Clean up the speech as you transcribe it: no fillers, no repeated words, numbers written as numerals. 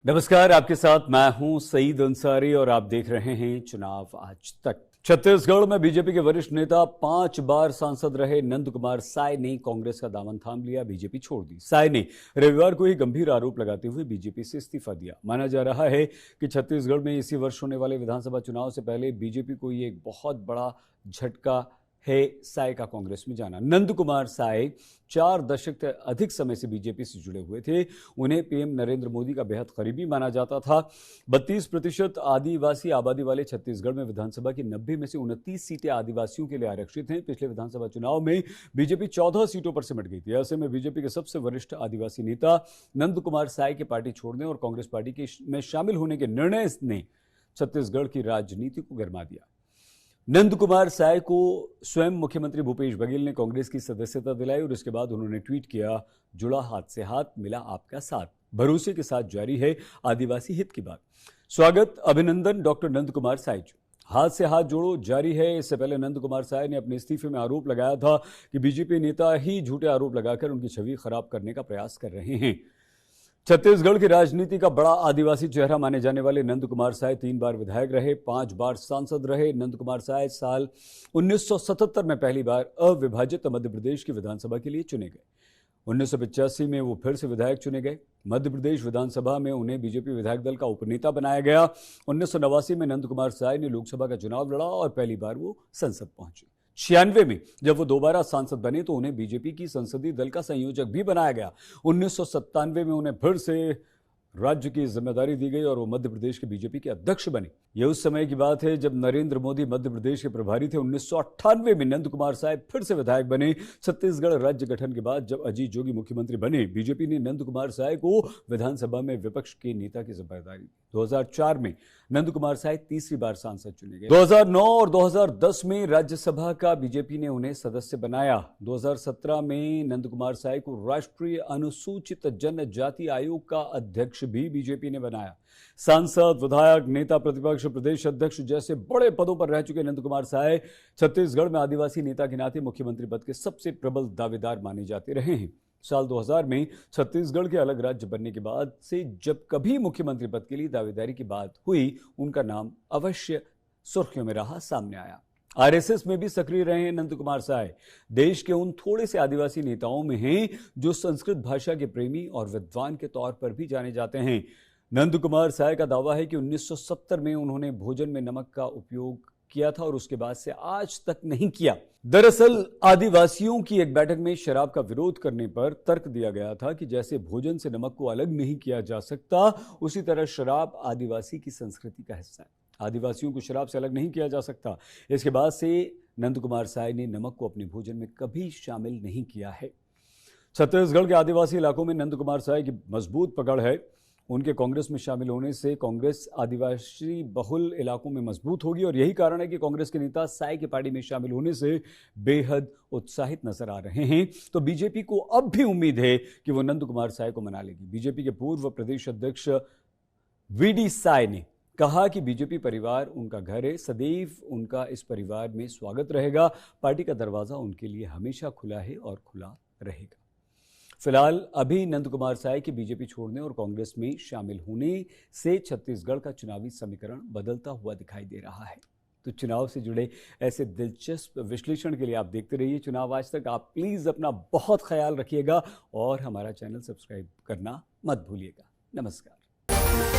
नमस्कार, आपके साथ मैं हूं सईद अंसारी और आप देख रहे हैं चुनाव आज तक। छत्तीसगढ़ में बीजेपी के वरिष्ठ नेता 5 बार सांसद रहे नंद कुमार साय ने कांग्रेस का दामन थाम लिया, बीजेपी छोड़ दी। साय ने रविवार को ही गंभीर आरोप लगाते हुए बीजेपी से इस्तीफा दिया। माना जा रहा है कि छत्तीसगढ़ में इसी वर्ष होने वाले विधानसभा चुनाव से पहले बीजेपी को ये एक बहुत बड़ा झटका है साय का कांग्रेस में जाना। नंद कुमार साय 4 दशक से अधिक समय से बीजेपी से जुड़े हुए थे। उन्हें पीएम नरेंद्र मोदी का बेहद करीबी माना जाता था। 32% आदिवासी आबादी वाले छत्तीसगढ़ में विधानसभा की 90 में से 29 सीटें आदिवासियों के लिए आरक्षित हैं। पिछले विधानसभा चुनाव में बीजेपी 14 सीटों पर सिमट गई थी। ऐसे में बीजेपी के सबसे वरिष्ठ आदिवासी नेता नंद कुमार साय के पार्टी छोड़ने और कांग्रेस पार्टी में शामिल होने के निर्णय ने छत्तीसगढ़ की राजनीति को गरमा दिया। नंद कुमार साय को स्वयं मुख्यमंत्री भूपेश बघेल ने कांग्रेस की सदस्यता दिलाई और इसके बाद उन्होंने ट्वीट किया, जुड़ा हाथ से हाथ, मिला आपका साथ, भरोसे के साथ जारी है आदिवासी हित की बात। स्वागत, अभिनंदन डॉक्टर नंद कुमार साय जी। हाथ से हाथ जोड़ो जारी है। इससे पहले नंद कुमार साय ने अपने इस्तीफे में आरोप लगाया था कि बीजेपी नेता ही झूठे आरोप लगाकर उनकी छवि खराब करने का प्रयास कर रहे हैं। छत्तीसगढ़ की राजनीति का बड़ा आदिवासी चेहरा माने जाने वाले नंद कुमार साय 3 बार विधायक रहे, 5 बार सांसद रहे। नंद कुमार साय साल 1977 में पहली बार अविभाजित मध्य प्रदेश की विधानसभा के लिए चुने गए। 1985 में वो फिर से विधायक चुने गए। मध्य प्रदेश विधानसभा में उन्हें बीजेपी विधायक दल का उपनेता बनाया गया। 1989 में नंद कुमार साय ने लोकसभा का चुनाव लड़ा और पहली बार वो संसद पहुंचे। 96 में जब वो दोबारा सांसद बने तो उन्हें बीजेपी की संसदीय दल का संयोजक भी बनाया गया। 1997 में उन्हें फिर से राज्य की जिम्मेदारी दी गई और वो मध्य प्रदेश के बीजेपी के अध्यक्ष बने। यह उस समय की बात है जब नरेंद्र मोदी मध्य प्रदेश के प्रभारी थे। 1998 में नंद कुमार साय फिर से विधायक बने। छत्तीसगढ़ राज्य गठन के बाद जब अजीत जोगी मुख्यमंत्री बने, बीजेपी ने नंद कुमार साय को विधानसभा में विपक्ष के नेता की जिम्मेदारी दी। 2004 में नंद कुमार साय तीसरी बार सांसद चुने गए। 2009 और 2010 में राज्यसभा का बीजेपी ने उन्हें सदस्य बनाया। 2017 में नंद कुमार साय को राष्ट्रीय अनुसूचित जनजाति आयोग का अध्यक्ष भी बीजेपी ने बनाया। सांसद, विधायक, नेता प्रतिपक्ष, प्रदेश अध्यक्ष जैसे बड़े पदों पर रह चुके नंद कुमार साय छत्तीसगढ़ में आदिवासी नेता के नाते मुख्यमंत्री पद के सबसे प्रबल दावेदार माने जाते रहे हैं। साल 2000 में छत्तीसगढ़ के अलग राज्य बनने के बाद से जब कभी मुख्यमंत्री पद के लिए दावेदारी की बात हुई, उनका नाम अवश्य सुर्खियों में रहा, सामने आया। आरएसएस में भी सक्रिय रहे हैं नंद कुमार साय। देश के उन थोड़े से आदिवासी नेताओं में हैं जो संस्कृत भाषा के प्रेमी और विद्वान के तौर पर भी जाने जाते हैं। नंद कुमार साय का दावा है कि 1970 में उन्होंने भोजन में नमक का उपयोग किया था और उसके बाद से आज तक नहीं किया। दरअसल आदिवासियों की एक बैठक में शराब का विरोध करने पर तर्क दिया गया था कि जैसे भोजन से नमक को अलग नहीं किया जा सकता, उसी तरह शराब आदिवासी की संस्कृति का हिस्सा है। आदिवासियों को शराब से अलग नहीं किया जा सकता। इसके बाद से नंद कुमार साय ने नमक को अपने भोजन में कभी शामिल नहीं किया है। छत्तीसगढ़ के आदिवासी इलाकों में नंद कुमार साय की मजबूत पकड़ है। उनके कांग्रेस में शामिल होने से कांग्रेस आदिवासी बहुल इलाकों में मजबूत होगी और यही कारण है कि कांग्रेस के नेता साय की पार्टी में शामिल होने से बेहद उत्साहित नजर आ रहे हैं। तो बीजेपी को अब भी उम्मीद है कि वो नंद कुमार साय को मना लेगी। बीजेपी के पूर्व प्रदेश अध्यक्ष वीडी साय ने कहा कि बीजेपी परिवार उनका घर है, सदैव उनका इस परिवार में स्वागत रहेगा। पार्टी का दरवाजा उनके लिए हमेशा खुला है और खुला रहेगा। फिलहाल अभी नंद कुमार साय के बीजेपी छोड़ने और कांग्रेस में शामिल होने से छत्तीसगढ़ का चुनावी समीकरण बदलता हुआ दिखाई दे रहा है। तो चुनाव से जुड़े ऐसे दिलचस्प विश्लेषण के लिए आप देखते रहिए चुनाव आज तक। आप प्लीज अपना बहुत ख्याल रखिएगा और हमारा चैनल सब्सक्राइब करना मत भूलिएगा। नमस्कार।